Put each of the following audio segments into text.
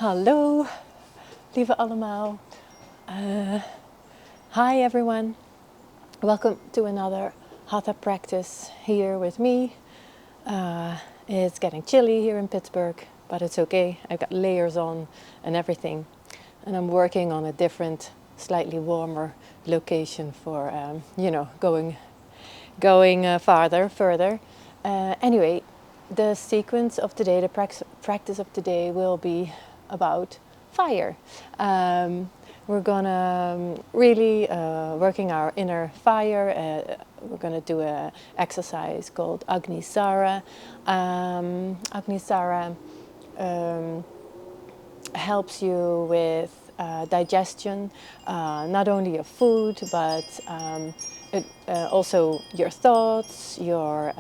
Hallo, lieve allemaal. Hi everyone. Welcome to another Hatha practice here with me. It's getting chilly here in Pittsburgh, but it's okay. I've got layers on and everything. And I'm working on a different, slightly warmer location for, going further. Anyway, the sequence of today, the practice of today will be about fire. We're gonna really working our inner fire. We're gonna do an exercise called Agni Sara. Agni Sara helps you with digestion, not only of food, but also your thoughts, your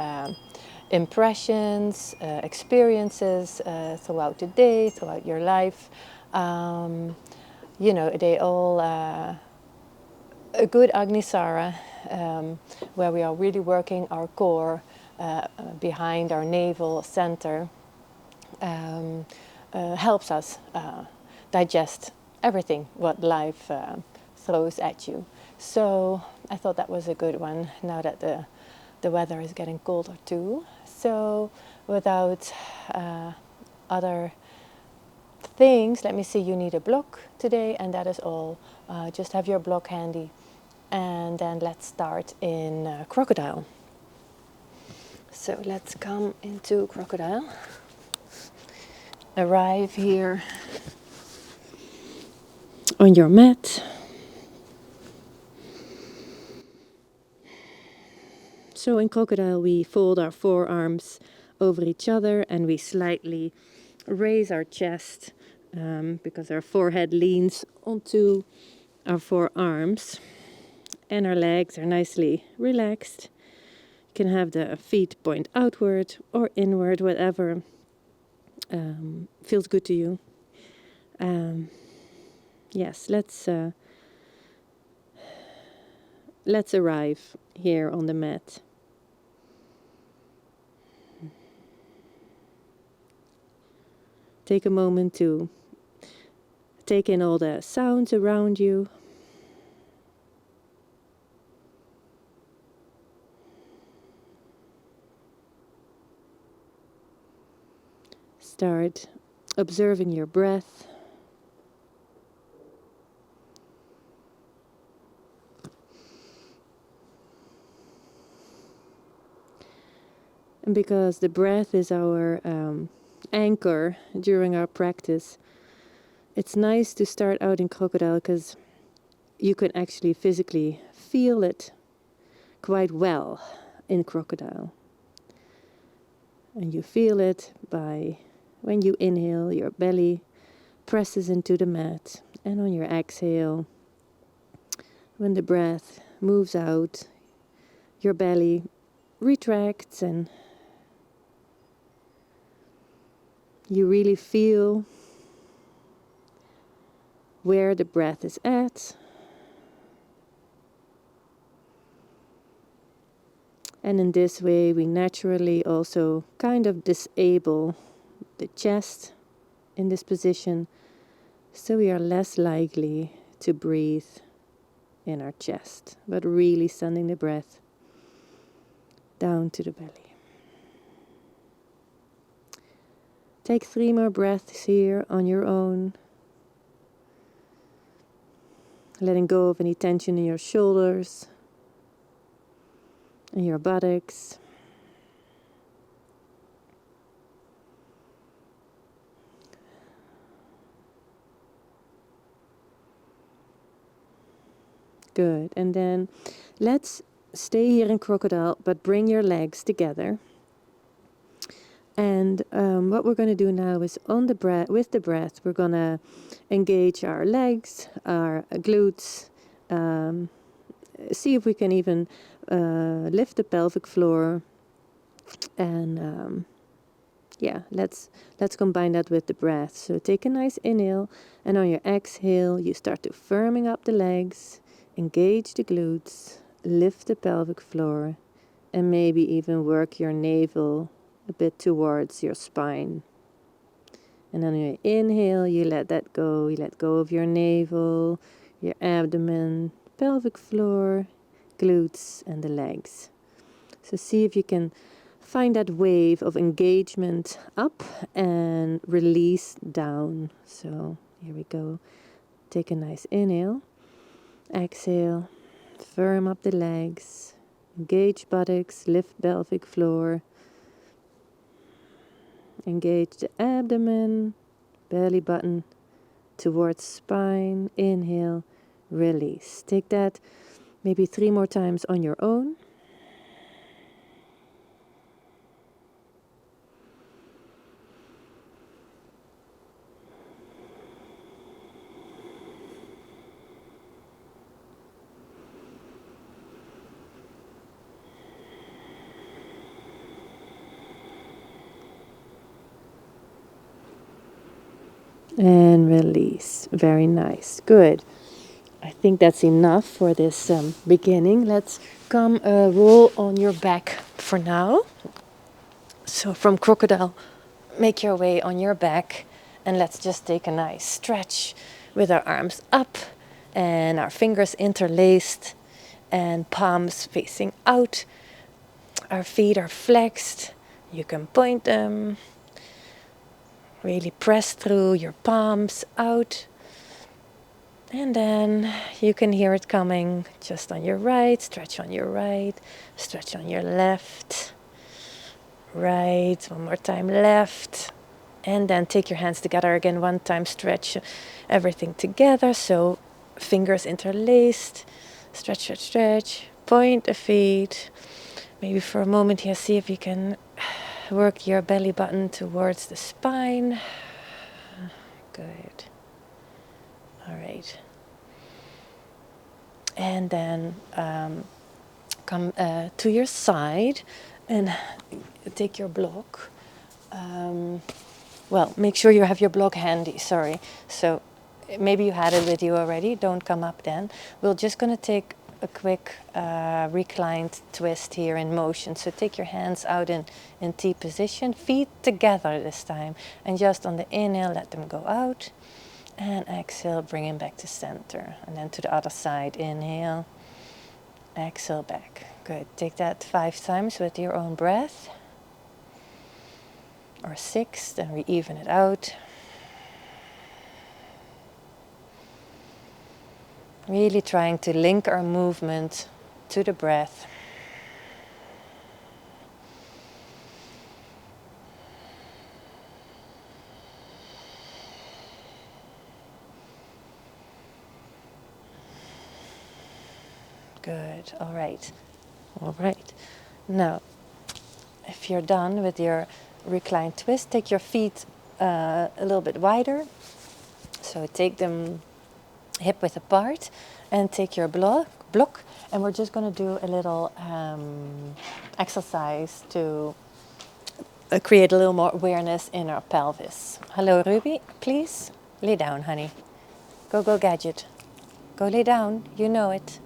impressions, experiences throughout the day, throughout your life. They all a good Agnisara, where we are really working our core behind our navel center, helps us digest everything what life throws at you. So I thought that was a good one now that the weather is getting colder too. So without other things, let me see, you need a block today, and that is all. Just have your block handy, and then let's start in crocodile. So let's come into crocodile. Arrive here on your mat. So in crocodile we fold our forearms over each other and we slightly raise our chest because our forehead leans onto our forearms and our legs are nicely relaxed. You can have the feet point outward or inward, whatever feels good to you. Yes, let's arrive here on the mat. Take a moment to take in all the sounds around you. Start observing your breath. And because the breath is our anchor during our practice, it's nice to start out in crocodile because you can actually physically feel it quite well in crocodile. And you feel it by when you inhale, your belly presses into the mat, and on your exhale, when the breath moves out, your belly retracts and you really feel where the breath is at. And in this way, we naturally also kind of disable the chest in this position, so we are less likely to breathe in our chest, but really sending the breath down to the belly. Take 3 more breaths here on your own, letting go of any tension in your shoulders and your buttocks. Good. And then let's stay here in crocodile, but bring your legs together. And what we're going to do now is on the breath, with the breath, we're going to engage our legs, our glutes, see if we can even lift the pelvic floor. And let's combine that with the breath. So take a nice inhale, and on your exhale, you start to firming up the legs, engage the glutes, lift the pelvic floor, and maybe even work your navel a bit towards your spine. And then you inhale, you let that go. You let go of your navel, your abdomen, pelvic floor, glutes, and the legs. So see if you can find that wave of engagement up and release down. So here we go. Take a nice inhale. Exhale. Firm up the legs. Engage buttocks, lift pelvic floor. Engage the abdomen, belly button towards spine. Inhale, release. Take that maybe 3 more times on your own. And release. Very nice. Good. I think that's enough for this beginning. Let's come roll on your back for now. So from crocodile, make your way on your back, and let's just take a nice stretch with our arms up and our fingers interlaced and palms facing out. Our feet are flexed. You can point them. Really press through your palms out. And then you can hear it coming just on your right. Stretch on your right. Stretch on your left. Right. One more time, left. And then take your hands together again. One time, stretch everything together. So fingers interlaced. Stretch, stretch, stretch. Point the feet. Maybe for a moment here, see if you can work your belly button towards the spine. Good. All right. And then come to your side and take your block. Well, make sure you have your block handy, sorry. So maybe you had it with you already, don't come up then. We're just going to take a quick reclined twist here in motion. So take your hands out in T position, feet together this time. And just on the inhale, let them go out. And exhale, bring him back to center. And then to the other side, inhale, exhale back. Good, take that 5 times with your own breath. Or 6, then we even it out. Really trying to link our movement to the breath. Good, all right. All right. Now, if you're done with your reclined twist, take your feet a little bit wider. So take them hip width apart and take your block, and we're just going to do a little exercise to create a little more awareness in our pelvis. Hello, Ruby, please lay down, honey. Go, gadget. Go lay down, you know it.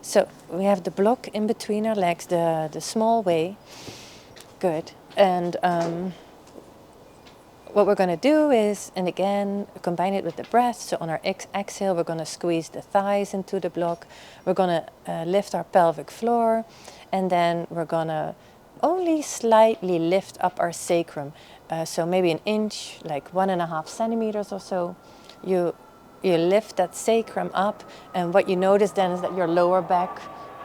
So we have the block in between our legs, the small way. Good. And what we're going to do is, and again, combine it with the breath. So on our exhale, we're going to squeeze the thighs into the block. We're going to lift our pelvic floor. And then we're going to only slightly lift up our sacrum. So maybe an inch, like 1.5 centimeters or so. You lift that sacrum up. And what you notice then is that your lower back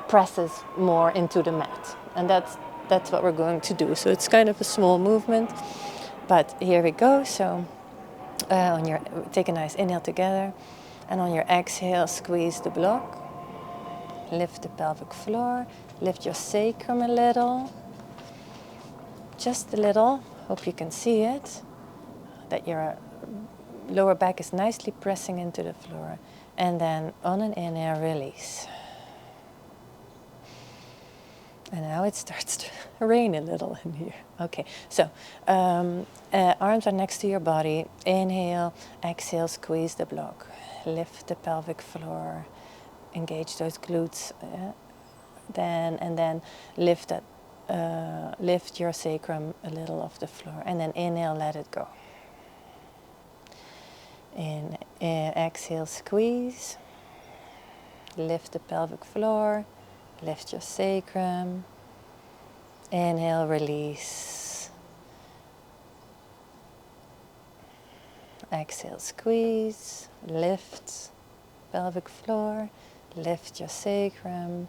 presses more into the mat. And that's what we're going to do. So it's kind of a small movement. But here we go. So take a nice inhale together. And on your exhale, squeeze the block. Lift the pelvic floor. Lift your sacrum a little. Just a little. Hope you can see it. That your lower back is nicely pressing into the floor. And then on an inhale, release. And now it starts to rain a little in here. Okay, so arms are next to your body. Inhale, exhale, squeeze the block. Lift the pelvic floor. Engage those glutes. Then lift that. Lift your sacrum a little off the floor. And then inhale, let it go. Exhale, squeeze. Lift the pelvic floor. Lift your sacrum. Inhale, release. Exhale, squeeze. Lift pelvic floor. Lift your sacrum.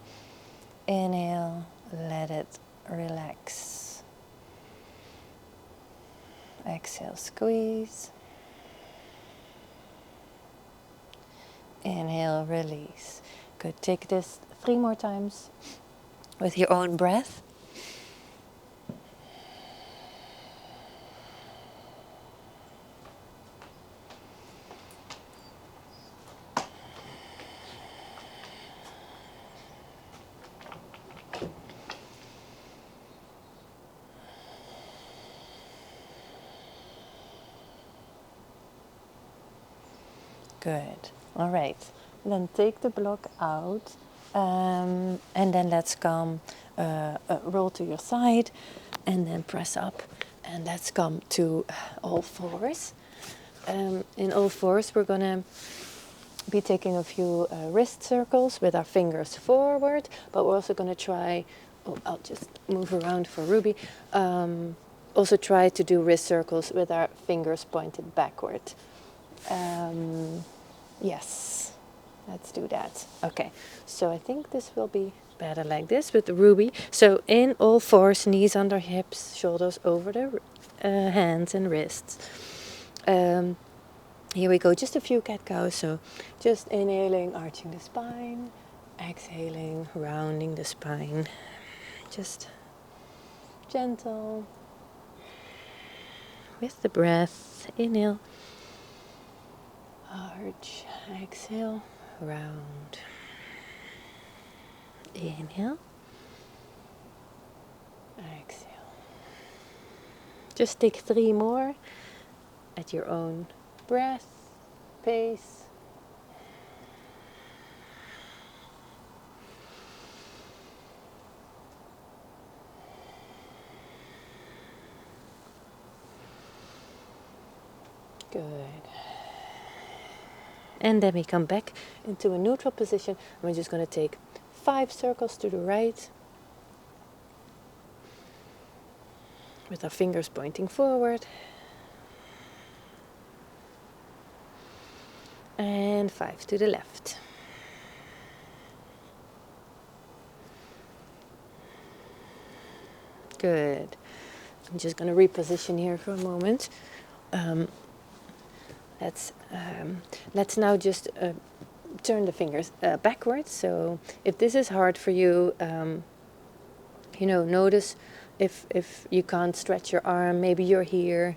Inhale, let it relax. Exhale, squeeze. Inhale, release. Good. Take this 3 more times with your own breath. Good. All right. Then take the block out, and then let's come roll to your side, and then press up, and let's come to all fours. In all fours, we're gonna be taking a few wrist circles with our fingers forward, but we're also gonna try. Oh, I'll just move around for Ruby. Also try to do wrist circles with our fingers pointed backward. Yes, let's do that. Okay, so I think this will be better like this with the Ruby. So in all fours, knees under hips, shoulders over the hands and wrists. Here we go, just a few cat-cows. So just inhaling, arching the spine. Exhaling, rounding the spine. Just gentle with the breath. Inhale. Arch, exhale, round. Inhale. Exhale. Just take 3 more at your own breath, pace. Good. And then we come back into a neutral position. We're just going to take 5 circles to the right with our fingers pointing forward. And 5 to the left. Good. I'm just going to reposition here for a moment. Let's now just turn the fingers backwards. So if this is hard for you, notice if you can't stretch your arm, maybe you're here.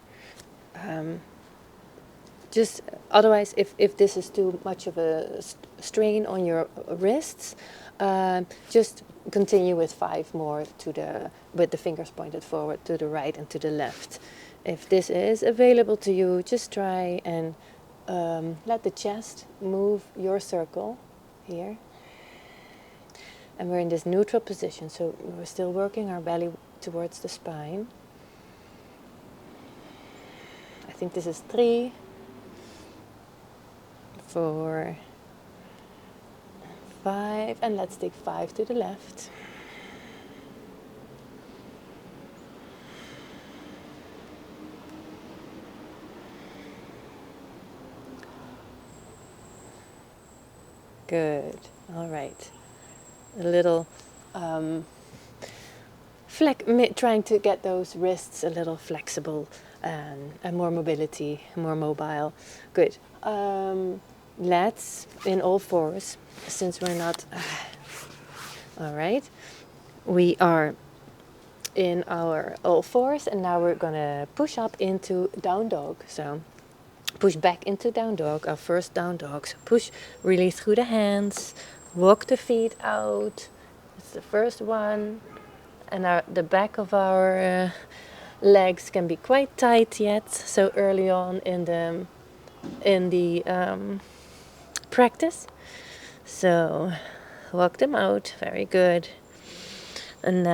Just otherwise, if this is too much of a strain on your wrists, just continue with 5 more with the fingers pointed forward to the right and to the left. If this is available to you, just try and let the chest move your circle here. And we're in this neutral position, so we're still working our belly towards the spine. I think this is 3, 4, 5, and let's take 5 to the left. Good. All right. A little trying to get those wrists a little flexible and more mobility, more mobile. Good. Let's, in all fours, since we're not... all right. We are in our all fours, and now we're going to push up into down dog. So push back into down dog, our first down dog. So push really through the hands, walk the feet out. It's the first one. And the back of our legs can be quite tight yet, so early on in the practice. So walk them out, very good. And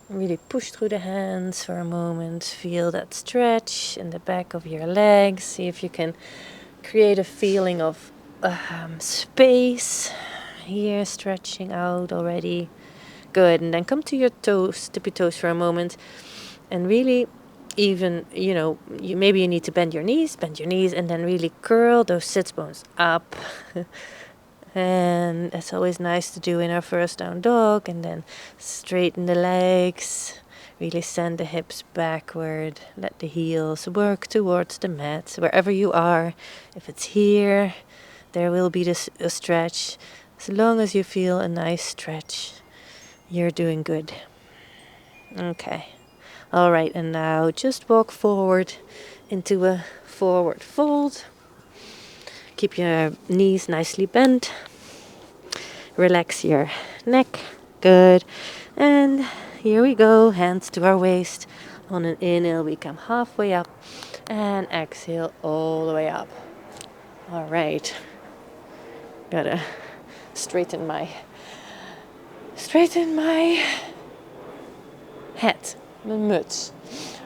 really push through the hands for a moment. Feel that stretch in the back of your legs. See if you can create a feeling of space here, stretching out already. Good. And then come to your toes, tippy toes for a moment, and really, even, maybe you need to bend your knees, and then really curl those sits bones up. And it's always nice to do in our first down dog. And then straighten the legs, really send the hips backward, let the heels work towards the mat wherever you are. If it's here, there will be a stretch. As long as you feel a nice stretch, you're doing good. Okay. All right, and now just walk forward into a forward fold. Keep your knees nicely bent. Relax your neck. Good. And here we go, hands to our waist. On an inhale, we come halfway up, and exhale all the way up. All right. Gotta straighten my head, the muts.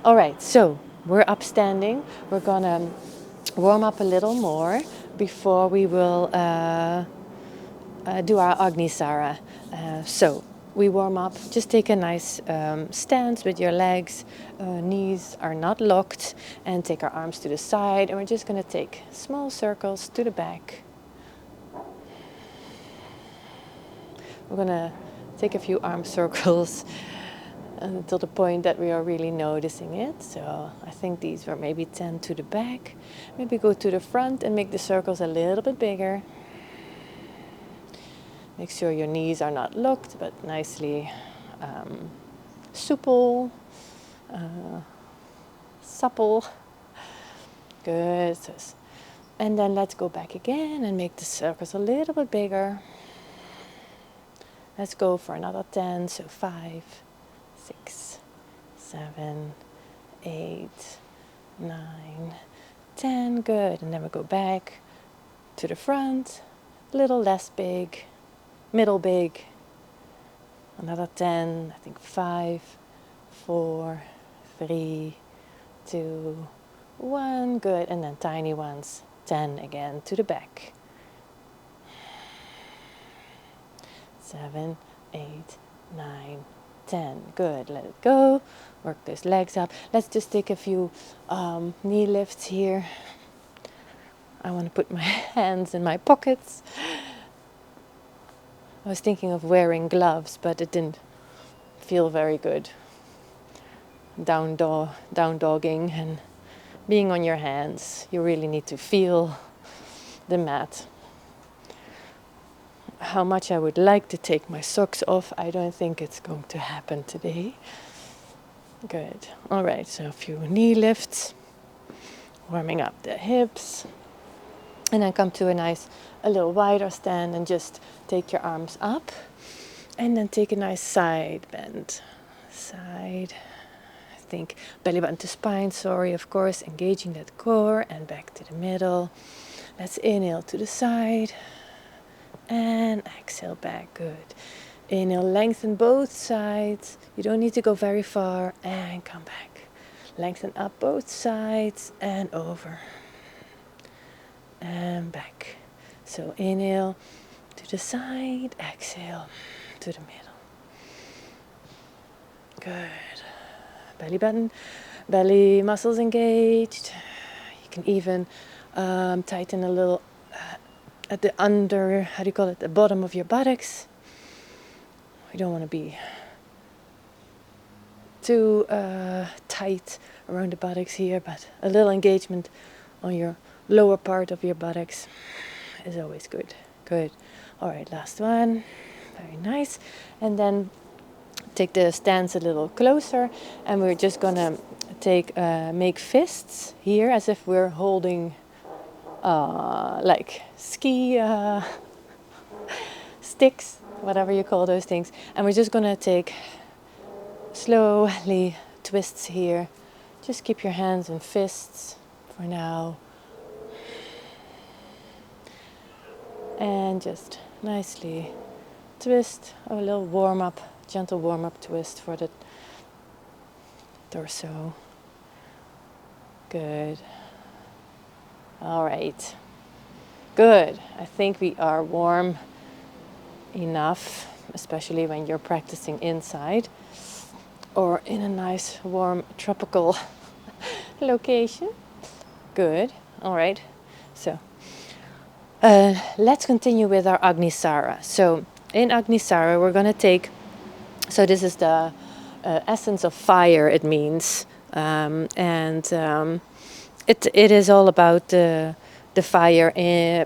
All right, so we're upstanding. We're gonna warm up a little more before we will do our Agni Sara. So we warm up. Just take a nice stance with your legs. Knees are not locked, and take our arms to the side. And we're just gonna take small circles to the back. We're gonna take a few arm circles until the point that we are really noticing it. So I think these were maybe 10 to the back. Maybe go to the front and make the circles a little bit bigger. Make sure your knees are not locked, but nicely supple, supple. Good. And then let's go back again and make the circles a little bit bigger. Let's go for another 10. So 5, 6, 7, 8, 9, 10. Good. And then we go back to the front, a little less big, middle big. Another 10. I think 5, 4, 3, 2, 1. Good. And then tiny ones. 10 again to the back. 7, 8, 9, 10. Good. Let it go. Work those legs up. Let's just take a few knee lifts here. I want to put my hands in my pockets. I was thinking of wearing gloves, but it didn't feel very good. Down dogging and being on your hands. You really need to feel the mat. How much I would like to take my socks off, I don't think it's going to happen today. Good. All right, so a few knee lifts, warming up the hips, and then come to a little wider stand and just take your arms up, and then take a nice side bend. Side, I think belly button to spine, of course, engaging that core, and back to the middle. Let's inhale to the side. And exhale back. Good. Inhale, lengthen both sides. You don't need to go very far. And come back. Lengthen up both sides and over. And back. So inhale to the side. Exhale to the middle. Good. Belly button, belly muscles engaged. You can even tighten a little at the the bottom of your buttocks. You don't want to be too tight around the buttocks here, but a little engagement on your lower part of your buttocks is always good. Good. All right, last one. Very nice. And then take the stance a little closer, and we're just gonna make fists here as if we're holding like ski sticks, whatever you call those things. And we're just gonna take slowly twists here. Just keep your hands in fists for now. And just nicely twist, a little warm up, gentle warm up twist for the torso. Good. All right. Good. I think we are warm enough, especially when you're practicing inside or in a nice warm tropical location. Good. All right. So let's continue with our Agni Sara. So in Agni Sara, we're going to take, so this is the essence of fire, it means. It is all about the fire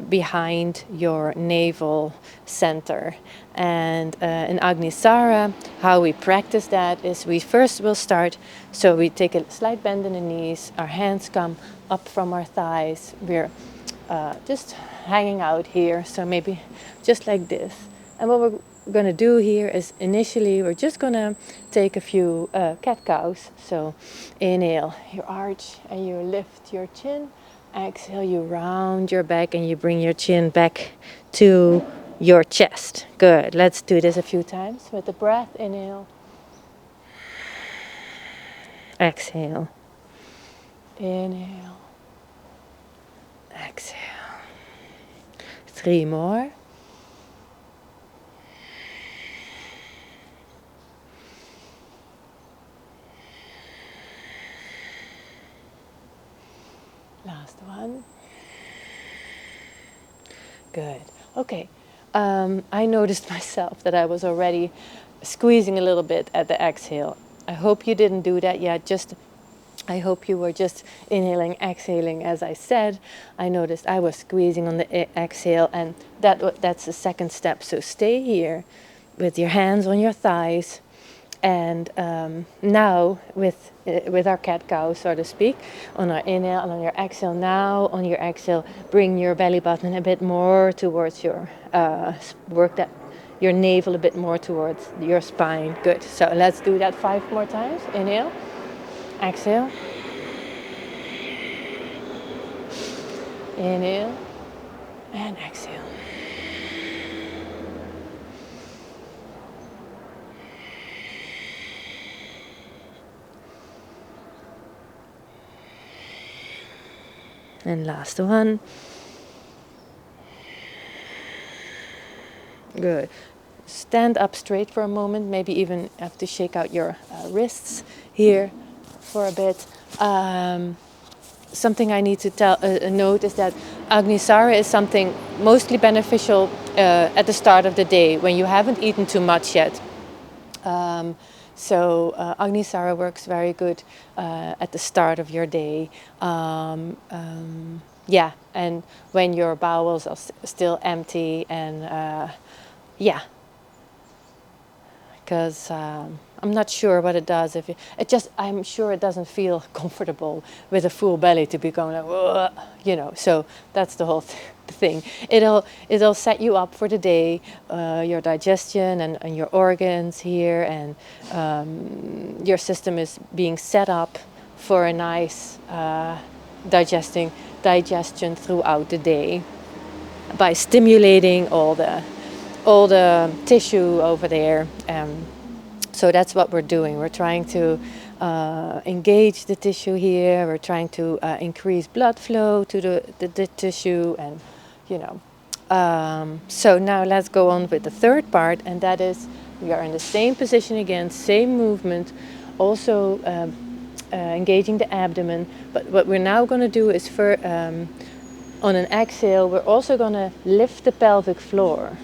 behind your navel center. And in Agni Sara, how we practice that is we first will start, so we take a slight bend in the knees, our hands come up from our thighs, we're just hanging out here, so maybe just like this. And what we're going to do here is initially we're just going to take a few cat-cows. So inhale, you arch and you lift your chin. Exhale, you round your back and you bring your chin back to your chest. Good. Let's do this a few times with the breath. Inhale. Exhale. Inhale. Exhale. 3 more. Last one. Good. Okay. I noticed myself that I was already squeezing a little bit at the exhale. I hope you didn't do that yet. I hope you were just inhaling, exhaling as I said. I noticed I was squeezing on the exhale, and that's the second step. So stay here with your hands on your thighs. And now with our cat-cow, so to speak, on our inhale and on your exhale, now on your exhale, bring your belly button a bit more towards your, your navel a bit more towards your spine. Good. So let's do that 5 more times. Inhale, exhale. Inhale and exhale. And last one. Good. Stand up straight for a moment. Maybe even have to shake out your wrists here for a bit. Something I need to note is that Agni Sara is something mostly beneficial at the start of the day when you haven't eaten too much yet. So Agni Sara works very good at the start of your day. Yeah, and when your bowels are still empty, and yeah, because I'm not sure what it does. If I'm sure it doesn't feel comfortable with a full belly to be going like, you know. So that's the whole thing. It'll set you up for the day, your digestion and your organs here, and your system is being set up for a nice digestion throughout the day by stimulating all the tissue over there. So that's what we're doing. We're trying to engage the tissue here. We're trying to increase blood flow to the tissue, and you know. So now let's go on with the third part, and that is we are in the same position again, same movement, also engaging the abdomen. But what we're now going to do is on an exhale, we're also going to lift the pelvic floor.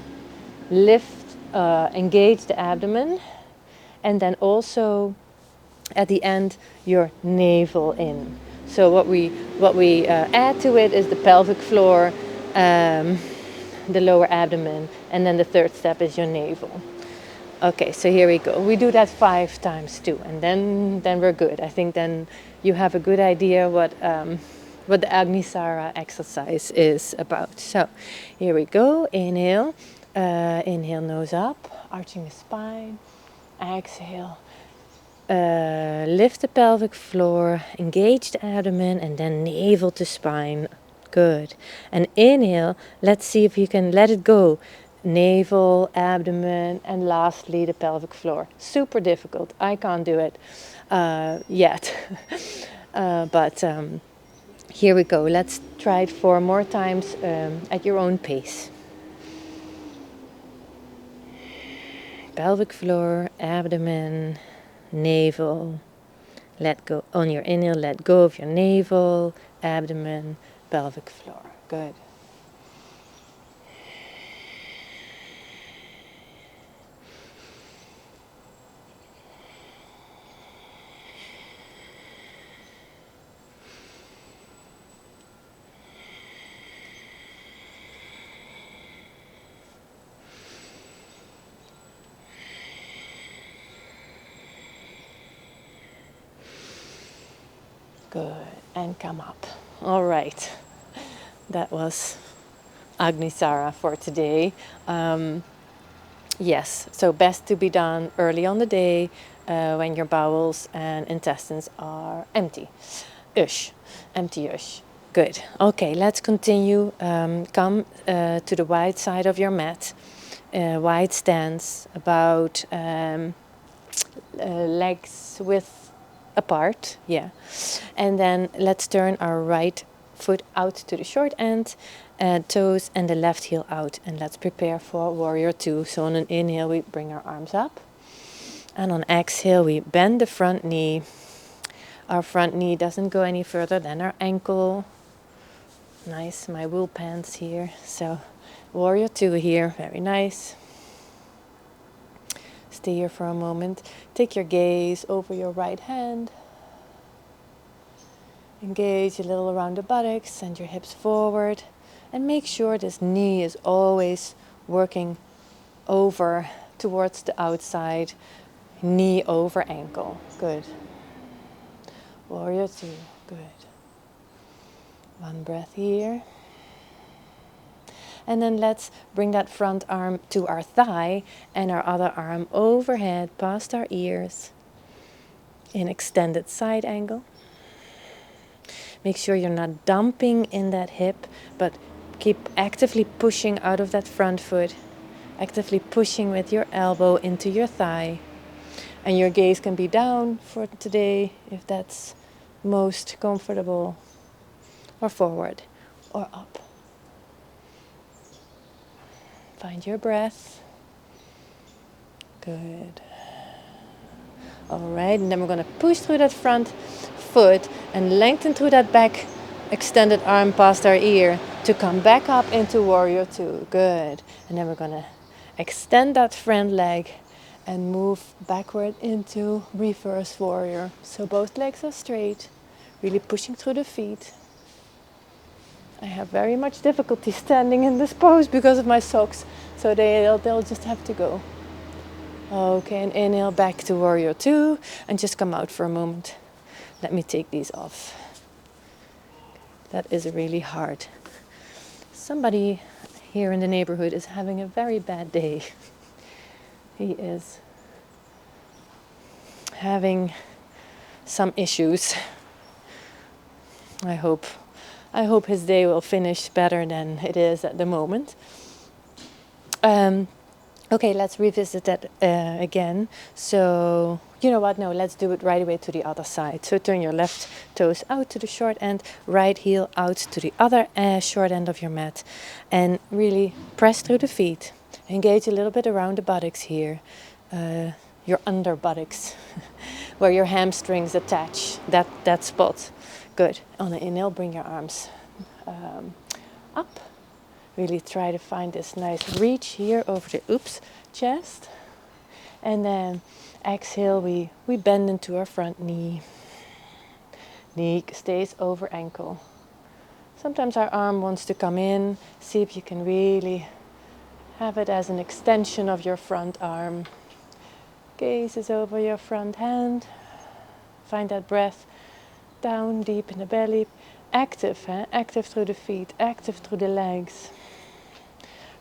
Engage the abdomen, and then also at the end your navel in. So what we add to it is the pelvic floor, the lower abdomen, and then the third step is your navel. Okay, so here we go. We do that 5 times too, and then we're good. I think then you have a good idea what the Agni Sara exercise is about. So here we go. Inhale. Inhale, nose up, arching the spine. Exhale, lift the pelvic floor, engage the abdomen, and then navel to spine. Good. And inhale, let's see if you can let it go. Navel, abdomen, and lastly the pelvic floor. Super difficult. I can't do it yet. But Here we go. Let's try it 4 more times at your own pace. Pelvic floor, abdomen, navel. Let go. On your inhale, let go of your navel, abdomen, pelvic floor. Good. Good. And come up. All right. That was Agni Sara for today. Yes, so best to be done early on the day when your bowels and intestines are empty. Empty-ish. Good. Okay, let's continue. Come to the wide side of your mat. Wide stance, about legs width apart. Yeah. And then let's turn our right foot out to the short end, toes and the left heel out, and let's prepare for warrior 2. So on an inhale we bring our arms up, and on exhale we bend the front knee. Our front knee doesn't go any further than our ankle. Nice, my wool pants here. So warrior 2 here, very nice. Stay here for a moment. Take your gaze over your right hand. Engage a little around the buttocks, send your hips forward, and make sure this knee is always working over towards the outside, knee over ankle. Good. Warrior 2, good. One breath here. And then let's bring that front arm to our thigh and our other arm overhead past our ears in extended side angle. Make sure you're not dumping in that hip, but keep actively pushing out of that front foot, actively pushing with your elbow into your thigh. And your gaze can be down for today if that's most comfortable, or forward, or up. Find your breath. Good. All right, and then we're going to push through that front foot and lengthen through that back extended arm past our ear to come back up into warrior 2. Good. And then we're going to extend that front leg and move backward into reverse warrior. So both legs are straight, really pushing through the feet. I have very much difficulty standing in this pose because of my socks, so they'll just have to go. Okay, and inhale back to warrior 2 and just come out for a moment. Let me take these off. That is really hard. Somebody here in the neighborhood is having a very bad day. He is having some issues. I hope his day will finish better than it is at the moment. Okay, let's revisit that again. So, you know what? No, let's do it right away to the other side. So turn your left toes out to the short end, right heel out to the other short end of your mat. And really press through the feet. Engage a little bit around the buttocks here. Your under buttocks, where your hamstrings attach, that spot. Good. On the inhale, bring your arms up. Really try to find this nice reach here over the chest. And then exhale, we bend into our front knee. Knee stays over ankle. Sometimes our arm wants to come in. See if you can really have it as an extension of your front arm. Gaze is over your front hand. Find that breath down deep in the belly. Active, active through the feet, active through the legs.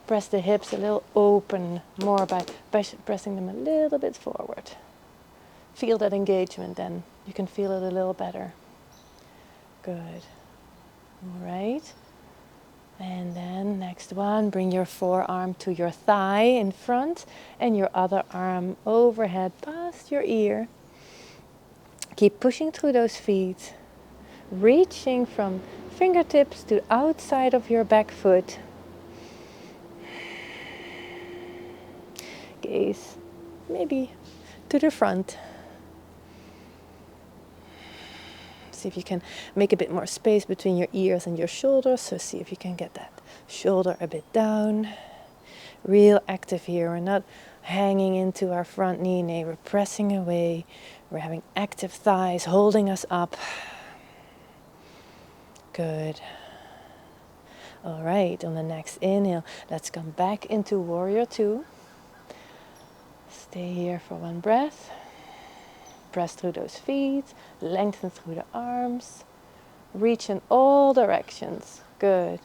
Press the hips a little open, more by pressing them a little bit forward. Feel that engagement then. You can feel it a little better. Good. All right. And then next one, bring your forearm to your thigh in front and your other arm overhead past your ear. Keep pushing through those feet. reaching from fingertips to the outside of your back foot. Gaze maybe to the front. See if you can make a bit more space between your ears and your shoulders. So see if you can get that shoulder a bit down. Real active here. We're not hanging into our front knee. Nay, we're pressing away. We're having active thighs holding us up. Good. All right, on the next inhale, let's come back into Warrior Two. Stay here for one breath. Press through those feet, lengthen through the arms, reach in all directions. Good.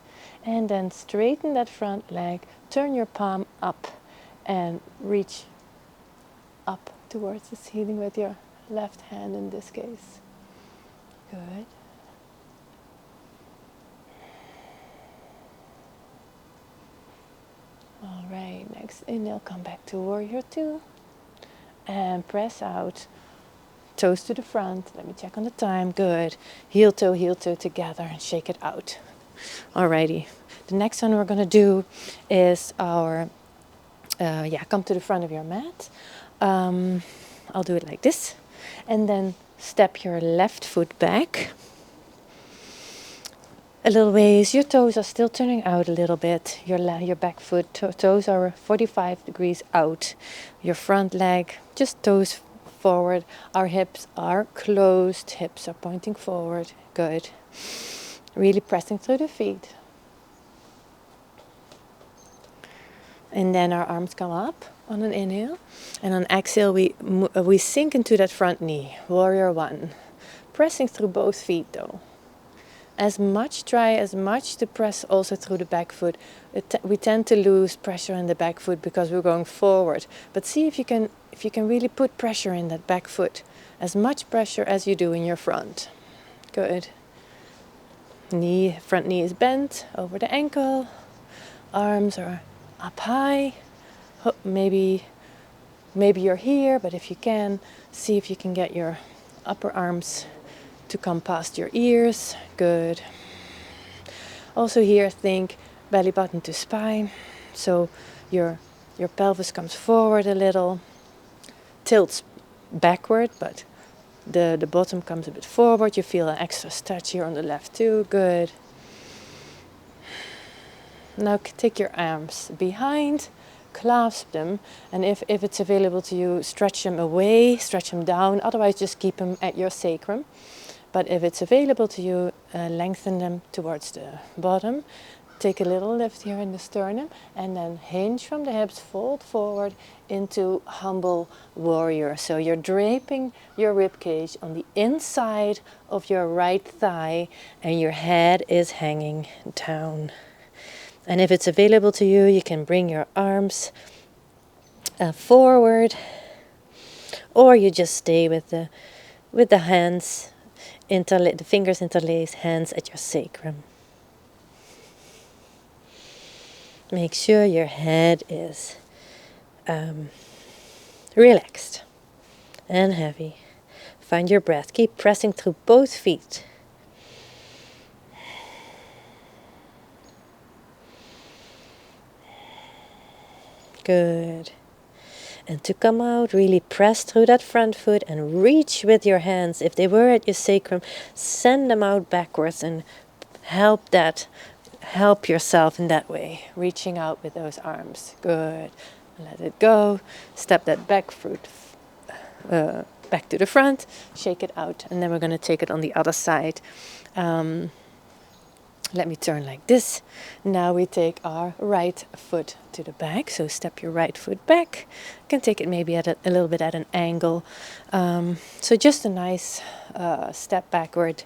And then straighten that front leg, turn your palm up and reach up towards the ceiling with your left hand in this case. Good. All right, next inhale, come back to Warrior Two and press out. Toes to the front. Let me check on the time. Good. Heel toe together and shake it out. Alrighty. The next one we're going to do is our, come to the front of your mat. I'll do it like this. And then step your left foot back. A little ways. Your toes are still turning out a little bit. Your back foot toes are 45 degrees out. Your front leg, just toes forward. Our hips are closed. Hips are pointing forward. Good. Really pressing through the feet. And then our arms come up on an inhale. And on exhale, we sink into that front knee. Warrior One. Pressing through both feet though. Try as much to press also through the back foot. We tend to lose pressure in the back foot because we're going forward. But see if you can really put pressure in that back foot. As much pressure as you do in your front. Good. Front knee is bent over the ankle. Arms are up high. Maybe you're here, but if you can, see if you can get your upper arms to come past your ears. Good. Also here, think belly button to spine. So your pelvis comes forward a little, tilts backward, but the bottom comes a bit forward. You feel an extra stretch here on the left too. Good. Now take your arms behind, clasp them, and if it's available to you, stretch them away, stretch them down. Otherwise, just keep them at your sacrum. But if it's available to you, lengthen them towards the bottom. Take a little lift here in the sternum and then hinge from the hips, fold forward into humble warrior. So you're draping your rib cage on the inside of your right thigh and your head is hanging down. And if it's available to you, you can bring your arms forward, or you just stay with the hands the fingers interlaced, hands at your sacrum. Make sure your head is relaxed and heavy. Find your breath. Keep pressing through both feet. Good. And to come out, really press through that front foot and reach with your hands. If they were at your sacrum, send them out backwards and help yourself in that way. Reaching out with those arms. Good. Let it go. Step that back foot back to the front. Shake it out. And then we're going to take it on the other side. Let me turn like this. Now we take our right foot to the back. So step your right foot back. You can take it maybe at a little bit at an angle. So just a nice step backward.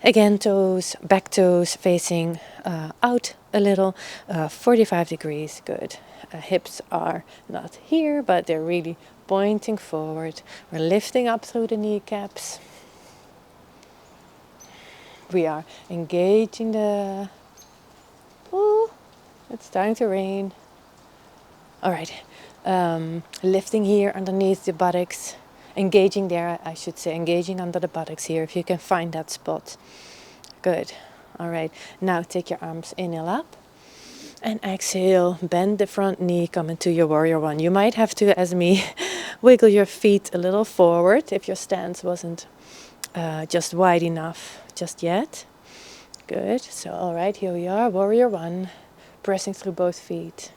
Again, back toes facing out a little. 45 degrees, good. Hips are not here, but they're really pointing forward. We're lifting up through the kneecaps. We are engaging it's starting to rain. All right, lifting here underneath the buttocks, engaging there, I should say, engaging under the buttocks here, if you can find that spot. Good. All right. Now take your arms, inhale up. And exhale, bend the front knee, come into your warrior one. You might have to, as me, wiggle your feet a little forward if your stance wasn't just wide enough just yet. Good. So, all right, here we are, warrior one, pressing through both feet.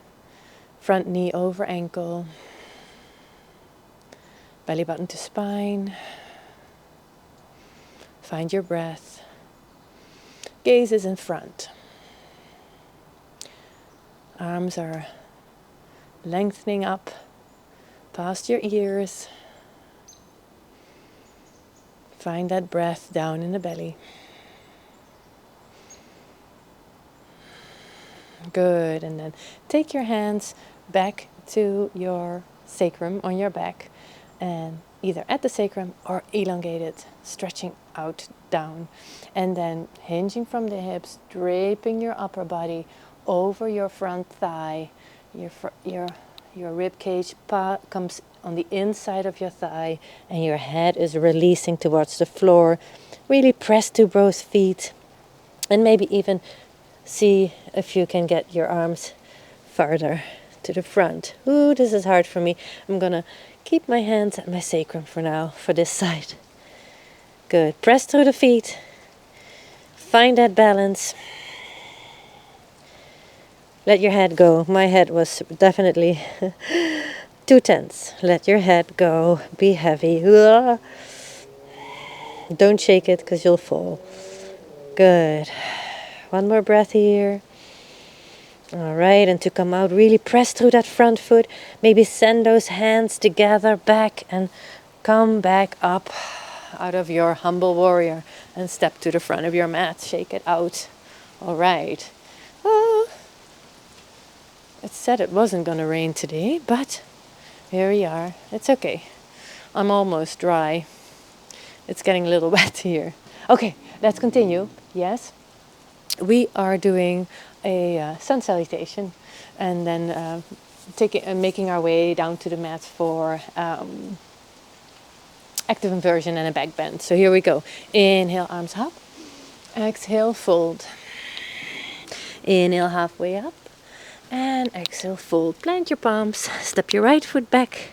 Front knee over ankle. Belly button to spine. Find your breath. Gaze is in front. Arms are lengthening up past your ears. Find that breath down in the belly. Good. And then take your hands back to your sacrum on your back, and either at the sacrum or elongated, stretching out down. And then hinging from the hips, draping your upper body over your front thigh. Your rib cage comes on the inside of your thigh, and your head is releasing towards the floor. Really press to both feet, and maybe even see if you can get your arms farther to the front. Ooh, this is hard for me. I'm gonna keep my hands at my sacrum for now, for this side. Good. Press through the feet. Find that balance. Let your head go. My head was definitely too tense. Let your head go. Be heavy. Don't shake it because you'll fall. Good. One more breath here. All right, and to come out, really press through that front foot. Maybe send those hands together back and come back up out of your humble warrior and step to the front of your mat. Shake it out. All right. It said it wasn't going to rain today, but here we are. It's okay. I'm almost dry. It's getting a little wet here. Okay, let's continue. Yes. We are doing a sun salutation, and then making our way down to the mat for active inversion and a back bend. So here we go. Inhale, arms up. Exhale, fold. Inhale, halfway up. And exhale, fold. Plant your palms. Step your right foot back.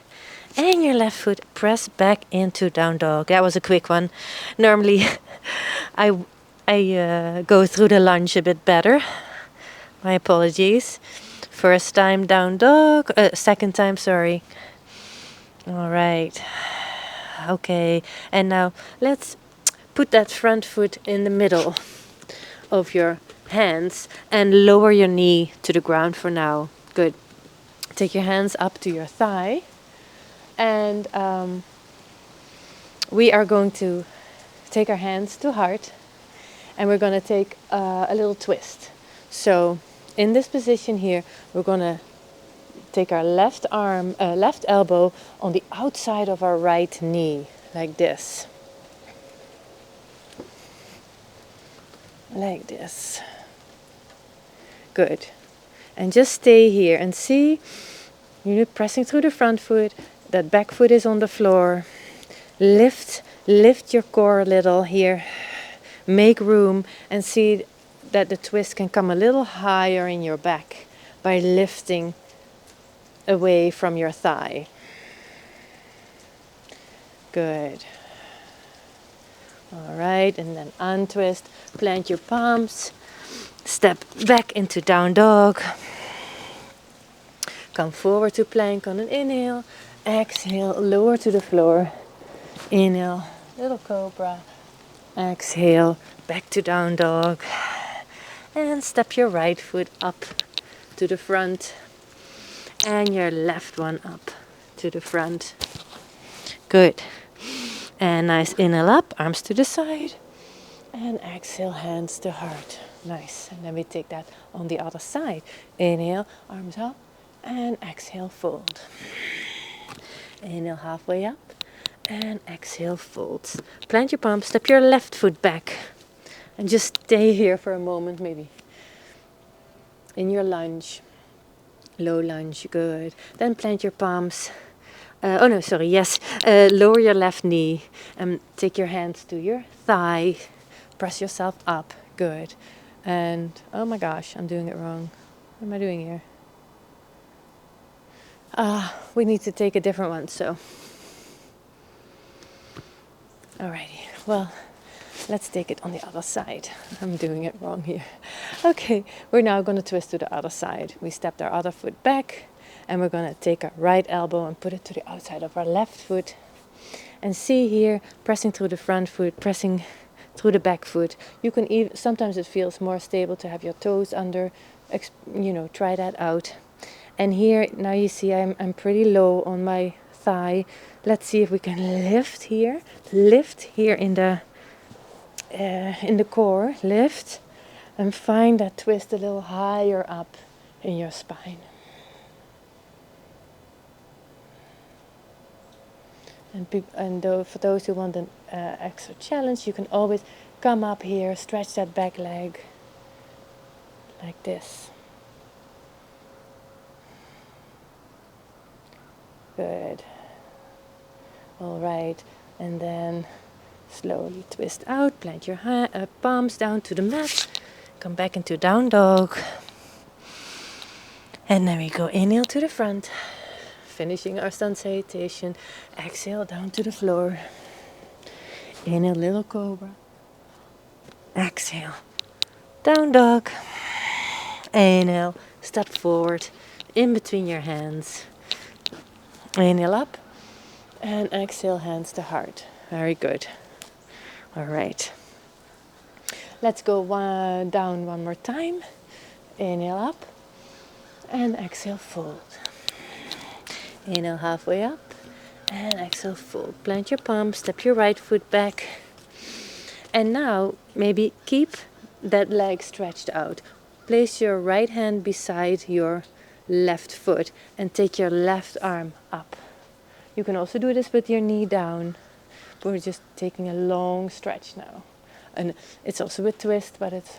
And your left foot press back into down dog. That was a quick one. Normally, I go through the lunge a bit better. My apologies. First time down dog. Second time, sorry. All right. Okay. And now let's put that front foot in the middle of your hands and lower your knee to the ground for now. Good. Take your hands up to your thigh. And we are going to take our hands to heart. And we're going to take a little twist. So in this position here, we're going to take our left elbow on the outside of our right knee, like this. Like this. Good. And just stay here and see, you're pressing through the front foot, that back foot is on the floor. Lift your core a little here. Make room and see that the twist can come a little higher in your back by lifting away from your thigh. Good. All right, and then untwist. Plant your palms. Step back into down dog. Come forward to plank on an inhale. Exhale, lower to the floor. Inhale, little cobra. Exhale, back to down dog. And step your right foot up to the front. And your left one up to the front. Good. And nice inhale up, arms to the side. And exhale, hands to heart. Nice. And then we take that on the other side. Inhale, arms up. And exhale, fold. Inhale, halfway up. And exhale, fold. Plant your palms, step your left foot back. And just stay here for a moment, maybe. In your lunge. Low lunge, good. Then plant your palms Oh no, sorry, yes. Lower your left knee and take your hands to your thigh. Press yourself up. Good. And oh my gosh, I'm doing it wrong. What am I doing here? We need to take a different one, so. Alrighty, well, let's take it on the other side. I'm doing it wrong here. Okay, we're now going to twist to the other side. We stepped our other foot back, and we're going to take our right elbow and put it to the outside of our left foot. And see here, pressing through the front foot, pressing through the back foot. You can even, sometimes it feels more stable to have your toes under, try that out. And here, now you see I'm pretty low on my thigh. Let's see if we can lift here in the core, lift, and find that twist a little higher up in your spine. And for those who want an extra challenge, you can always come up here, stretch that back leg like this. Good. All right, and then slowly twist out, plant your palms down to the mat, come back into down dog. And then we go inhale to the front, finishing our sun salutation. Exhale down to the floor. Inhale, little cobra. Exhale, down dog. Inhale, step forward, in between your hands. Inhale up, and exhale, hands to heart. Very good. All right. Let's go down one more time. Inhale up, and exhale, fold. Inhale halfway up, and exhale, fold. Plant your palms, step your right foot back. And now, maybe keep that leg stretched out. Place your right hand beside your left foot and take your left arm up. You can also do this with your knee down. We're just taking a long stretch now. And it's also a twist, but it's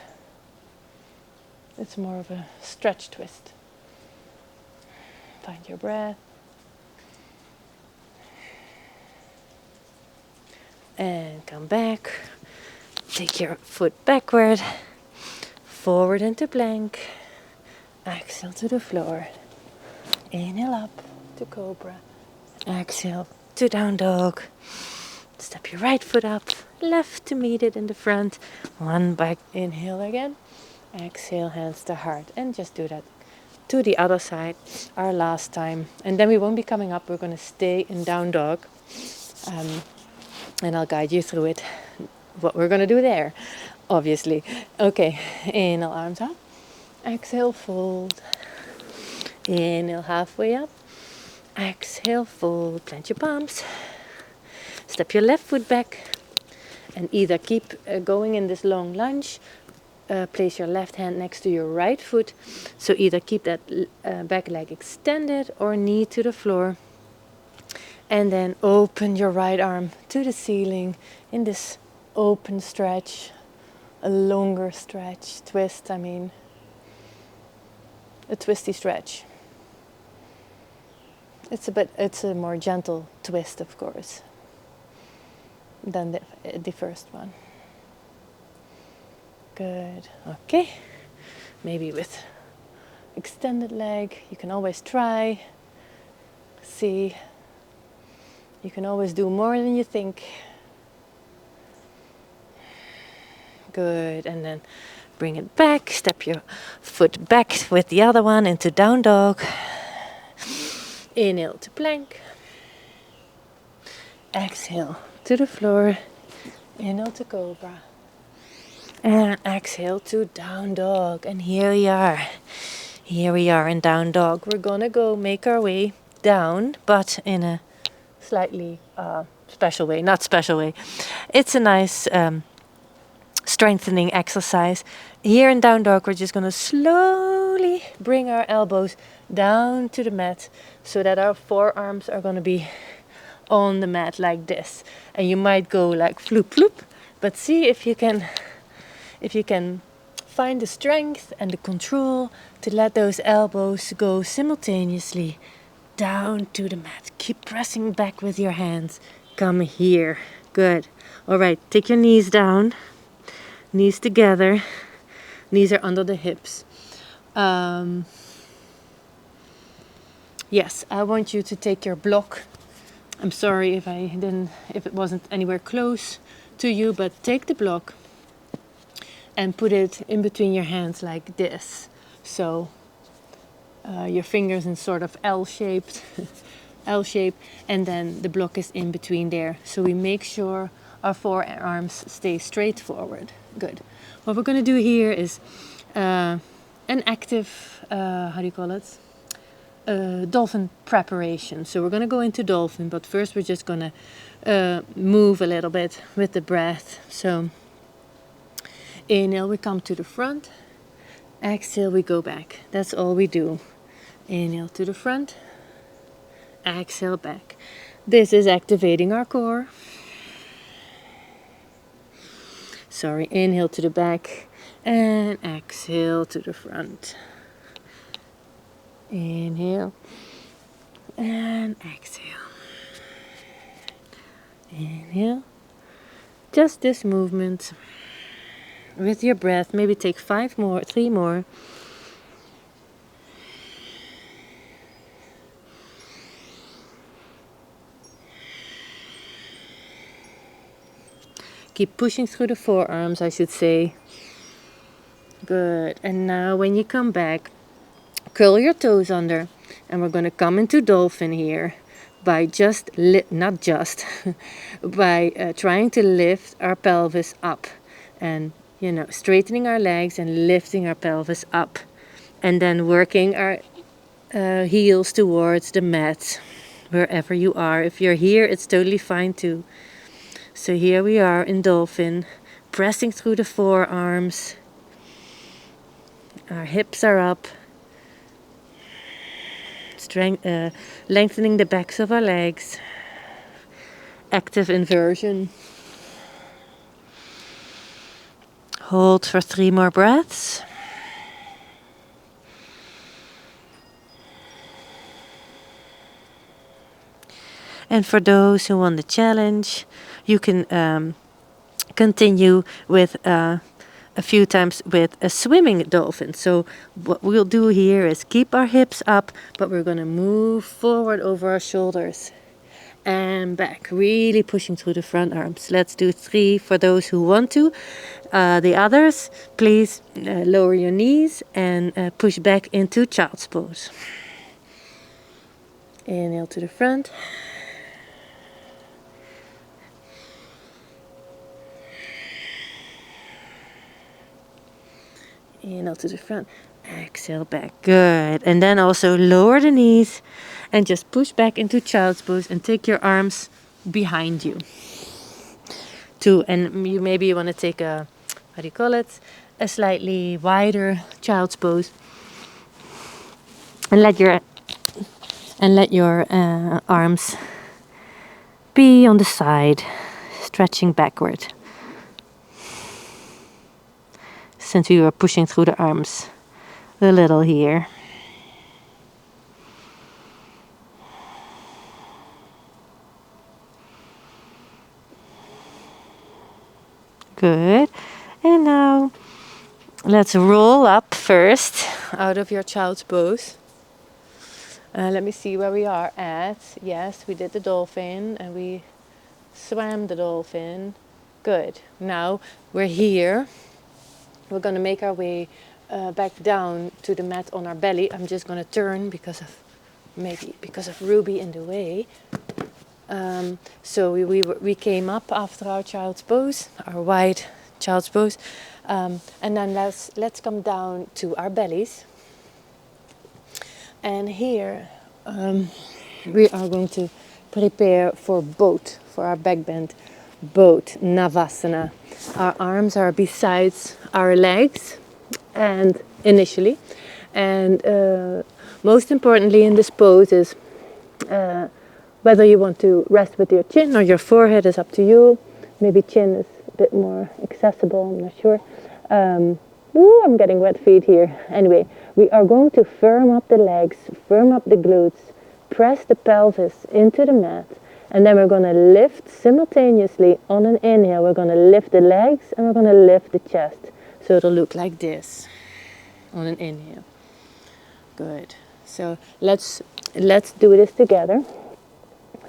more of a stretch twist. Find your breath. And come back. Take your foot backward. Forward into plank. Exhale to the floor. Inhale up to cobra. Exhale to down dog. Step your right foot up. Left to meet it in the front. One back. Inhale again. Exhale, hands to heart. And just do that to the other side. Our last time. And then we won't be coming up. We're going to stay in down dog. And I'll guide you through it. What we're going to do there. Obviously. Okay. Inhale, arms up. Exhale, fold. Inhale, halfway up. Exhale, fold. Plant your palms. Step your left foot back. And either keep going in this long lunge. Place your left hand next to your right foot. So either keep that back leg extended or knee to the floor. And then open your right arm to the ceiling in this open stretch. A longer stretch. Twist, a twisty stretch. It's a more gentle twist, of course, than the first one. Good. Okay. Maybe with extended leg, you can always try. See. You can always do more than you think. Good. And then bring it back. Step your foot back with the other one into down dog. Inhale to plank. Exhale to the floor. Inhale to cobra. And exhale to down dog. And here we are. Here we are in down dog. We're gonna go make our way down, but in a slightly special way. Not special way. It's a nice strengthening exercise. Here in down dog, we're just gonna slowly bring our elbows down to the mat so that our forearms are gonna be on the mat like this. And you might go like floop floop, but see if you can find the strength and the control to let those elbows go simultaneously down to the mat. Keep pressing back with your hands. Come here. Good. All right, take your knees down. Knees together. Knees are under the hips. Yes, I want you to take your block. I'm sorry if it wasn't anywhere close to you, but take the block and put it in between your hands like this. So your fingers in sort of L-shaped, L shape, and then the block is in between there. So we make sure our forearms stay straight forward. Good. What we're going to do here is an active, how do you call it? Dolphin preparation. So we're going to go into dolphin, but first we're just going to move a little bit with the breath. So inhale, we come to the front. Exhale, we go back. That's all we do. Inhale to the front. Exhale back. This is activating our core. Sorry, inhale to the back and exhale to the front. Inhale and exhale. Inhale. Just this movement with your breath. Maybe take 3 more. Keep pushing through the forearms, I should say. Good. And now when you come back, curl your toes under, and we're going to come into dolphin here by by trying to lift our pelvis up, and straightening our legs and lifting our pelvis up, and then working our heels towards the mat wherever you are. If you're here, it's totally fine too. So here we are in dolphin, pressing through the forearms. Our hips are up. Lengthening the backs of our legs. Active inversion. Hold for 3 more breaths. And for those who want the challenge, you can continue with a few times with a swimming dolphin. So what we'll do here is keep our hips up, but we're going to move forward over our shoulders and back, really pushing through the front arms. Let's do 3 for those who want to. The others, please lower your knees and push back into child's pose. Inhale to the front. Inhale to the front, exhale back. Good. And then also lower the knees and just push back into child's pose and take your arms behind you. And maybe you want to take a, how do you call it? A slightly wider child's pose. And let your arms be on the side, stretching backward. Since we were pushing through the arms a little here. Good. And now let's roll up first out of your child's pose. Let me see where we are at. Yes, we did the dolphin and we swam the dolphin. Good. Now we're here. We're going to make our way back down to the mat on our belly. I'm just going to turn because of Ruby in the way. So we came up after our child's pose, our wide child's pose, and then let's come down to our bellies. And here we are going to prepare for our back bend, boat, Navasana. Our arms are besides our legs, and initially, and most importantly in this pose is whether you want to rest with your chin or your forehead is up to you. Maybe chin is a bit more accessible, I'm not sure. I'm getting wet feet here. Anyway, we are going to firm up the legs, firm up the glutes, press the pelvis into the mat. And then we're going to lift simultaneously on an inhale. We're going to lift the legs and we're going to lift the chest. So it'll look like this on an inhale. Good. So let's do this together.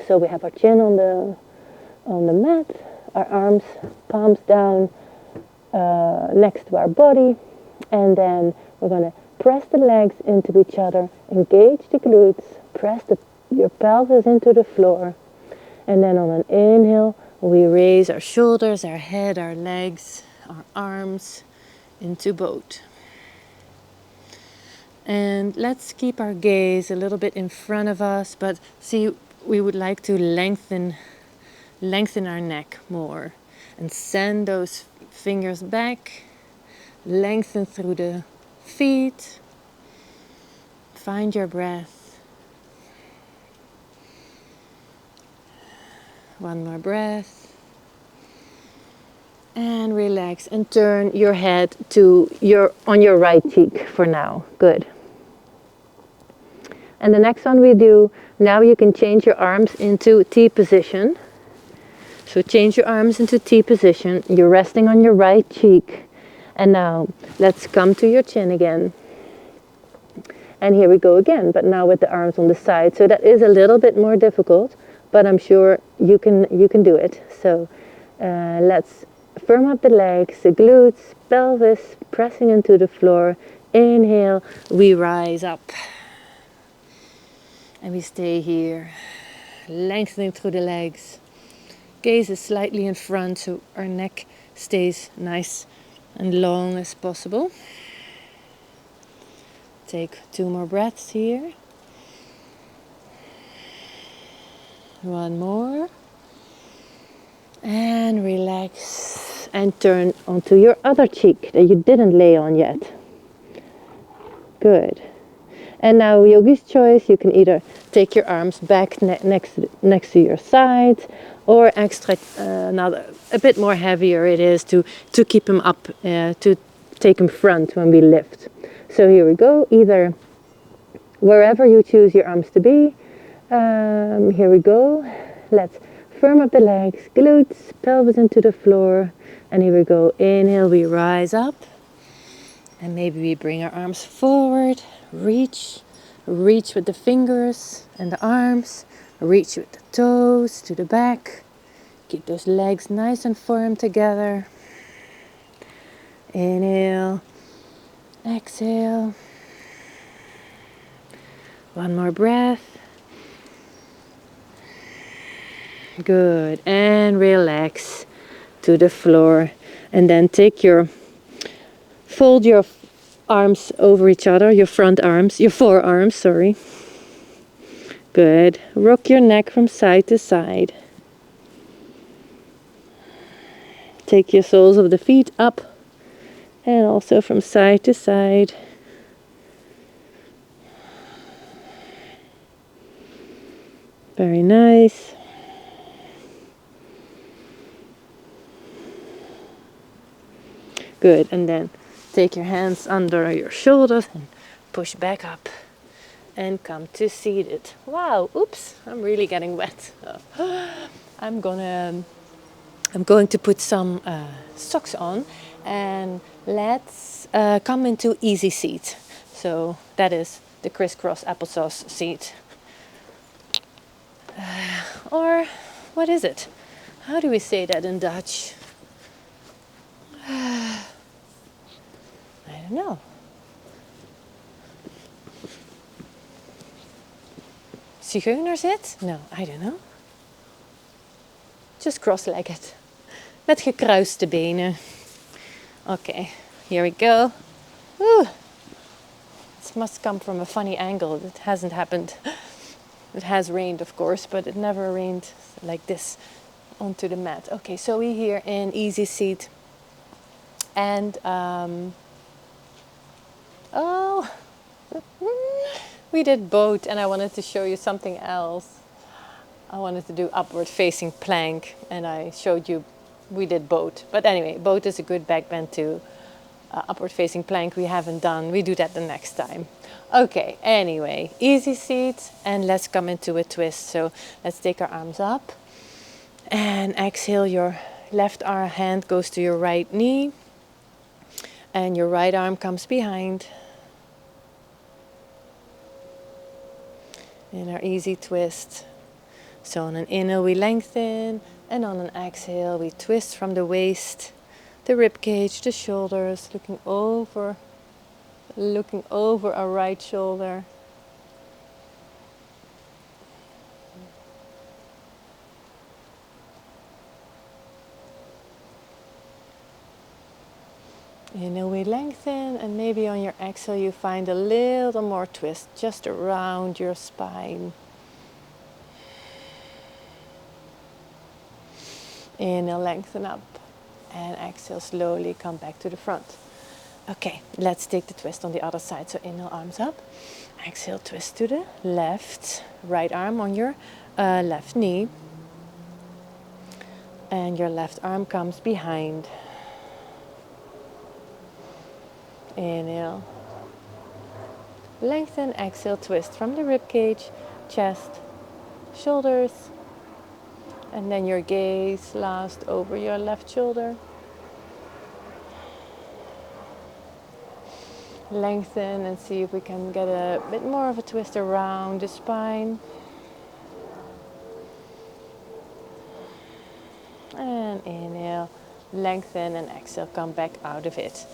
So we have our chin on the mat, our arms, palms down next to our body, and then we're going to press the legs into each other, engage the glutes, press your pelvis into the floor, and then on an inhale we raise our shoulders, our head, our legs, our arms into boat. And let's keep our gaze a little bit in front of us, but see, we would like to lengthen our neck more and send those fingers back, lengthen through the feet, find your breath. One more breath. And relax and turn your head on your right cheek for now. Good. And the next one we do, now you can change your arms into T position. So change your arms into T position. You're resting on your right cheek. And now let's come to your chin again. And here we go again, but now with the arms on the side. So that is a little bit more difficult, but I'm sure you can do it. So let's firm up the legs, the glutes, pelvis, pressing into the floor. Inhale, we rise up. And we stay here, lengthening through the legs. Gaze is slightly in front so our neck stays nice and long as possible. Take 2 more breaths here. One more. And relax and turn onto your other cheek that you didn't lay on yet. Good. And now yogi's choice, you can either take your arms back next to your sides, or extra a bit more heavier it is to keep them up, to take them front when we lift. So here we go, either wherever you choose your arms to be. Here we go. Let's firm up the legs, glutes, pelvis into the floor. And here we go. Inhale, we rise up. And maybe we bring our arms forward. Reach with the fingers and the arms. Reach with the toes to the back. Keep those legs nice and firm together. Inhale. Exhale. One more breath. Good. And relax to the floor. And then fold your arms over each other, your forearms, sorry. Good. Rock your neck from side to side. Take your soles of the feet up and also from side to side. Very nice. Good. And then take your hands under your shoulders and push back up and come to seated. Wow, oops, I'm really getting wet. I'm going to put some socks on, and let's come into easy seat. So that is the crisscross applesauce seat. Or what is it? How do we say that in Dutch? I don't know. Zigeunerzit? No, I don't know. Just cross-legged. Met gekruiste benen. Okay, here we go. Woo. This must come from a funny angle. It hasn't happened. It has rained, of course, but it never rained like this onto the mat. Okay, so we're here in easy seat. And, we did boat, and I wanted to show you something else. I wanted to do upward facing plank, and I showed you we did boat. But anyway, boat is a good back bend too. upward facing plank we haven't done. We do that the next time. Okay, anyway, easy seat, and let's come into a twist. So let's take our arms up and exhale. Your left hand goes to your right knee and your right arm comes behind. In our easy twist. So on an inhale we lengthen, and on an exhale we twist from the waist, the rib cage, the shoulders, looking over our right shoulder. Inhale, we lengthen, and maybe on your exhale you find a little more twist just around your spine. Inhale, lengthen up, and exhale, slowly come back to the front. Okay, let's take the twist on the other side. So inhale, arms up. Exhale, twist to the left. Right arm on your left knee. And your left arm comes behind. Inhale. Lengthen, exhale, twist from the rib cage, chest, shoulders. And then your gaze last over your left shoulder. Lengthen and see if we can get a bit more of a twist around the spine. And inhale, lengthen, and exhale, come back out of it.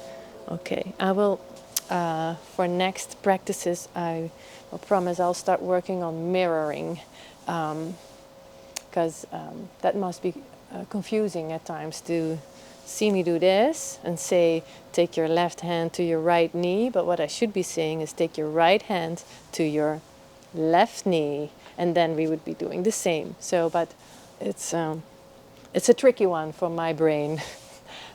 Okay, I will, for next practices, I will promise I'll start working on mirroring, because that must be confusing at times to see me do this and say, take your left hand to your right knee, but what I should be saying is take your right hand to your left knee, and then we would be doing the same. So, but it's a tricky one for my brain.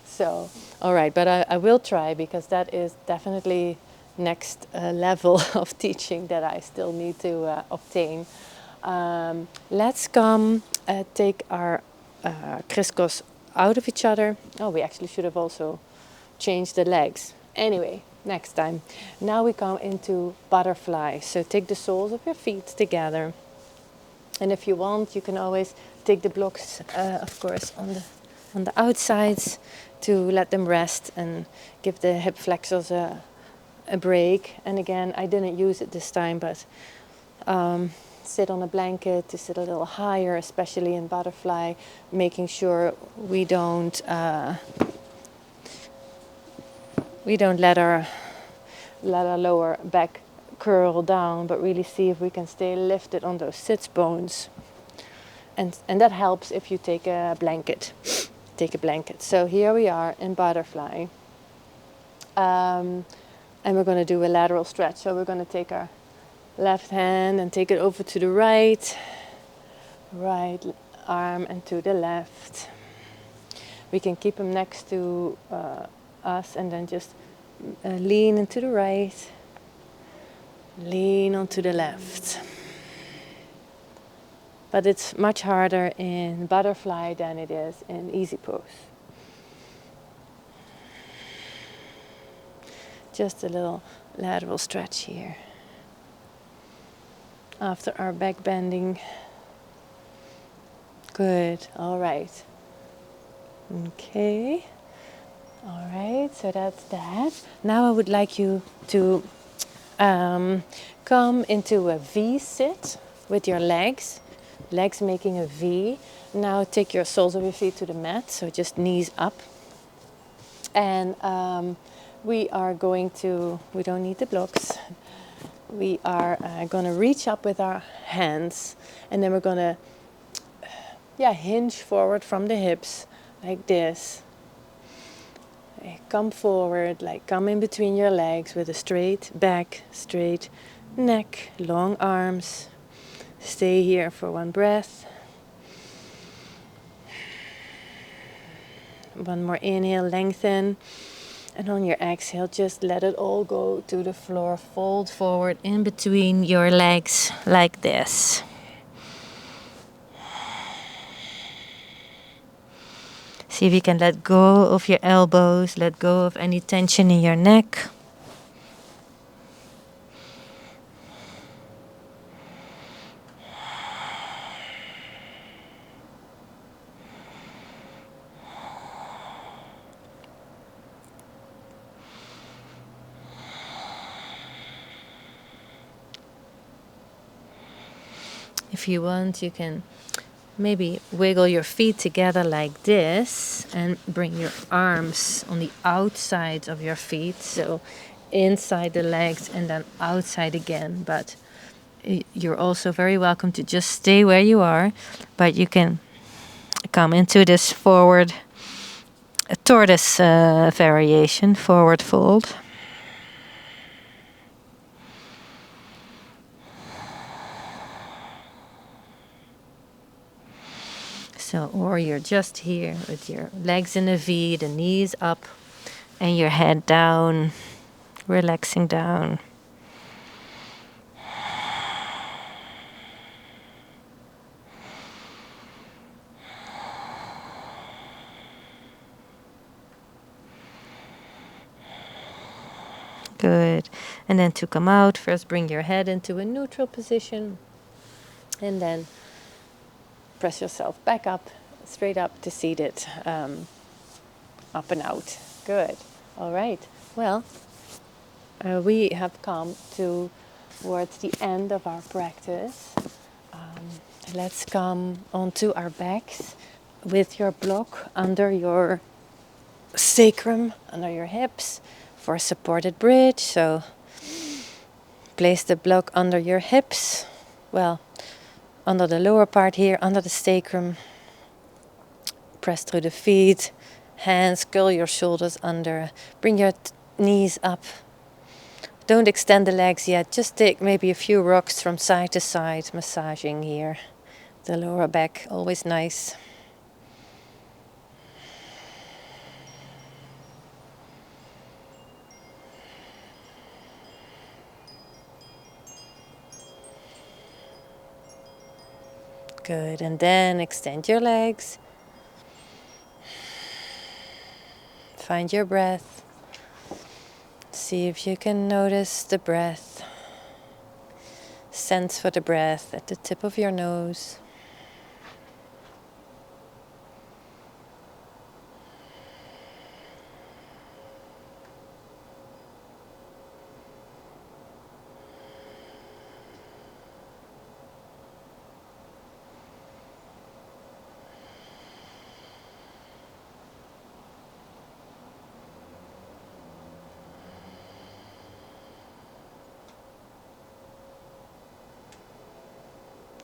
So, all right, but I will try, because that is definitely next level of teaching that I still need to obtain. Let's come take our crisscross out of each other. Oh, we actually should have also changed the legs. Anyway, next time. Now we come into butterfly. So take the soles of your feet together. And if you want, you can always take the blocks, of course, on the outsides to let them rest and give the hip flexors a break. And again, I didn't use it this time, but sit on a blanket to sit a little higher, especially in butterfly, making sure we don't let our lower back curl down, but really see if we can stay lifted on those sits bones. And that helps if you take a blanket. Take a blanket. So here we are in butterfly. And we're going to do a lateral stretch. So we're going to take our left hand and take it over to the right arm and to the left. We can keep them next to us and then just lean into the right, lean onto the left. But it's much harder in butterfly than it is in easy pose. Just a little lateral stretch here. After our back bending. Good, all right. Okay, all right, so that's that. Now I would like you to come into a V sit with your legs making a V. Now take your soles of your feet to the mat, so just knees up. And we are going to, we don't need the blocks. We are going to reach up with our hands, and then we're going to hinge forward from the hips like this. Come forward, like come in between your legs with a straight back, straight neck, long arms. Stay here for one breath. One more inhale, lengthen. And on your exhale, just let it all go to the floor. Fold forward in between your legs like this. See if you can let go of your elbows, let go of any tension in your neck. If you want, you can maybe wiggle your feet together like this and bring your arms on the outside of your feet. So inside the legs and then outside again. But you're also very welcome to just stay where you are. But you can come into this forward tortoise variation, forward fold. So, or you're just here with your legs in a V, the knees up, and your head down, relaxing down. Good. And then to come out, first bring your head into a neutral position, and then press yourself back up, straight up to seated, up and out. Good. All right. Well, we have come towards the end of our practice. Let's come onto our backs with your block under your sacrum, under your hips for a supported bridge. So place the block under your hips, well, under the lower part here, under the sacrum. Press through the feet, hands, curl your shoulders under, bring your knees up. Don't extend the legs yet, just take maybe a few rocks from side to side, massaging here. The lower back, always nice. Good, and then extend your legs. Find your breath. See if you can notice the breath. Sense for the breath at the tip of your nose.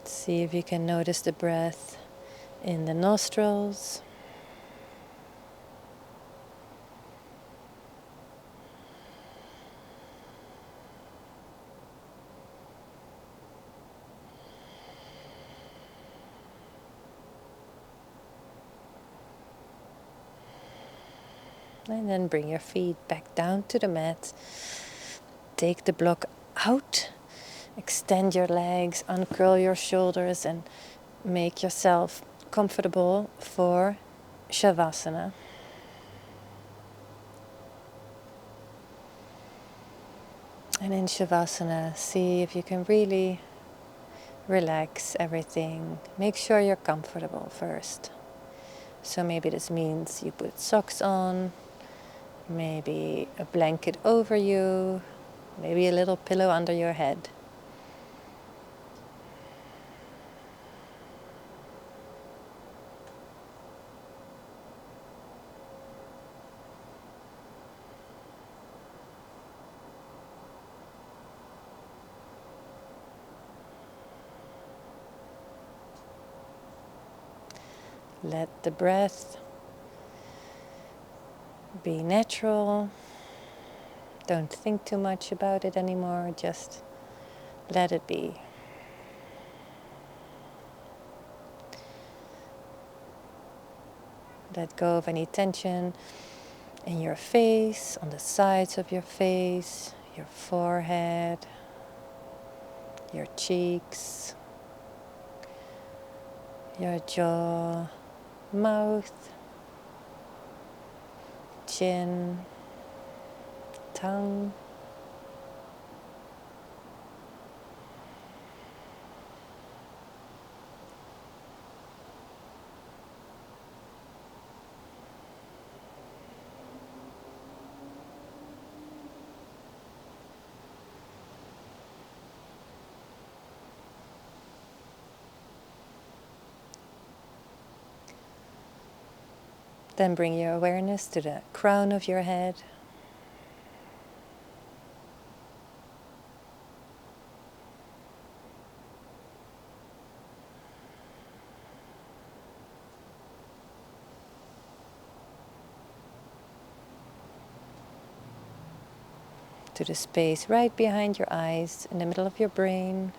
See if you can notice the breath in the nostrils. And then bring your feet back down to the mat. Take the block out. Extend your legs, uncurl your shoulders, and make yourself comfortable for Shavasana. And in Shavasana, see if you can really relax everything. Make sure you're comfortable first. So maybe this means you put socks on, maybe a blanket over you, maybe a little pillow under your head. Let the breath be natural. Don't think too much about it anymore. Just let it be. Let go of any tension in your face, on the sides of your face, your forehead, your cheeks, your jaw, mouth, chin, tongue. Then bring your awareness to the crown of your head. To the space right behind your eyes, in the middle of your brain.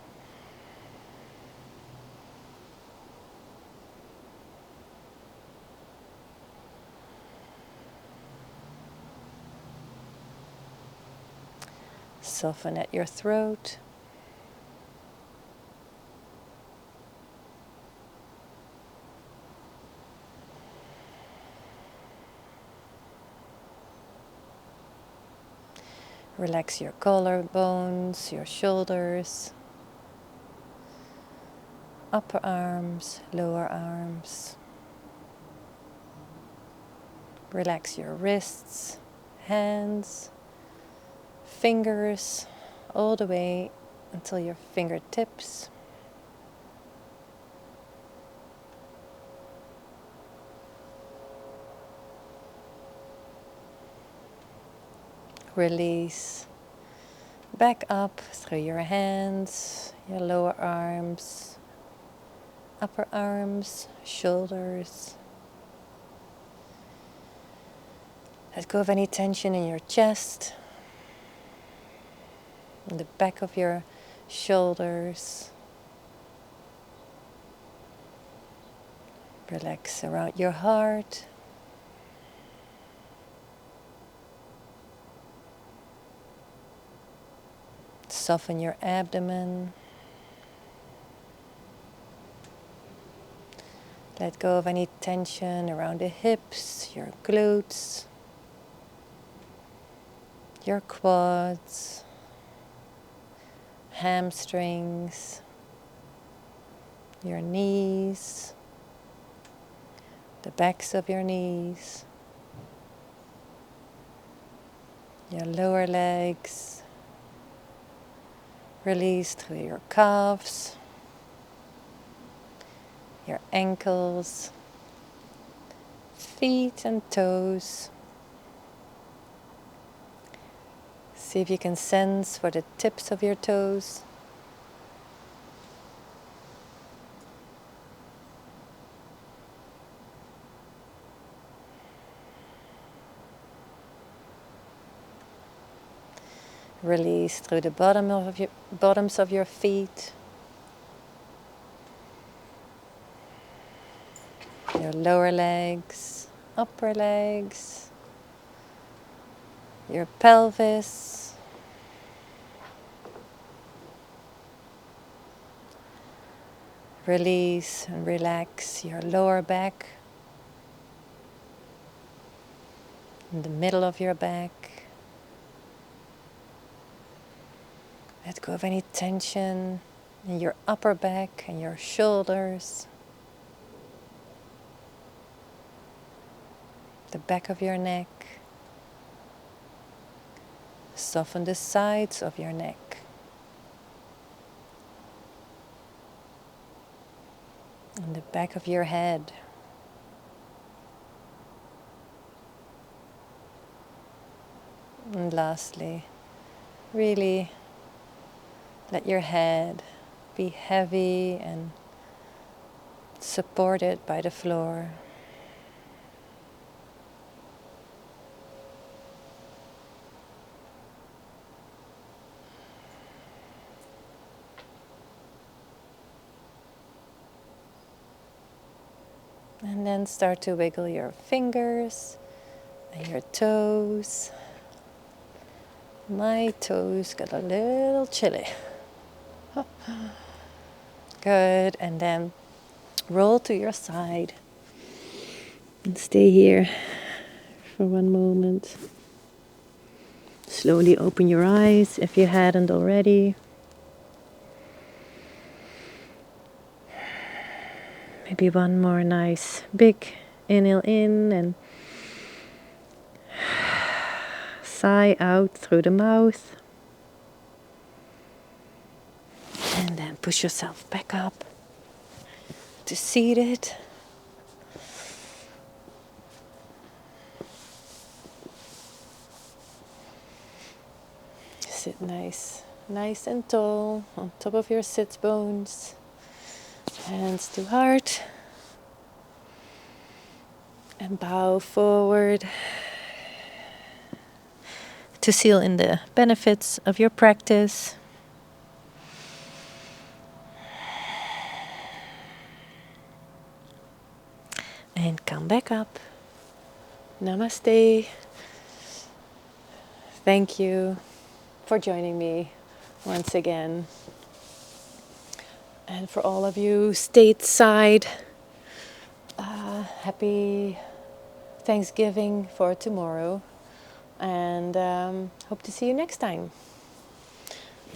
Soften at your throat. Relax your collarbones, your shoulders, upper arms, lower arms. Relax your wrists, hands, fingers, all the way until your fingertips. Release back up through your hands, your lower arms, upper arms, shoulders. Let go of any tension in your chest, in the back of your shoulders. Relax around your heart. Soften your abdomen. Let go of any tension around the hips, your glutes, your quads, hamstrings, your knees, the backs of your knees, your lower legs. Release through your calves, your ankles, feet and toes. See if you can sense for the tips of your toes. Release through the bottoms of your feet, your lower legs, upper legs, your pelvis, release and relax your lower back, in the middle of your back. Let go of any tension in your upper back and your shoulders, the back of your neck. Soften the sides of your neck. And the back of your head. And lastly, really let your head be heavy and supported by the floor. And then start to wiggle your fingers and your toes. My toes got a little chilly. Good, and then roll to your side and stay here for one moment. Slowly open your eyes if you hadn't already. Maybe one more nice big inhale in and sigh out through the mouth. And then push yourself back up to seated. Sit nice and tall on top of your sit bones. Hands to heart. And bow forward to seal in the benefits of your practice. And come back up. Namaste. Thank you for joining me once again. And for all of you stateside, happy Thanksgiving for tomorrow. And hope to see you next time.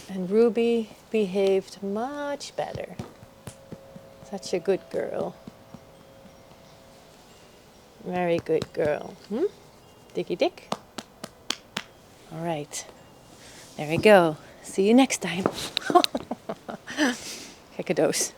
And Ruby behaved much better. Such a good girl. Very good girl. Dicky dick. All right. There we go. See you next time. Kijk a dose.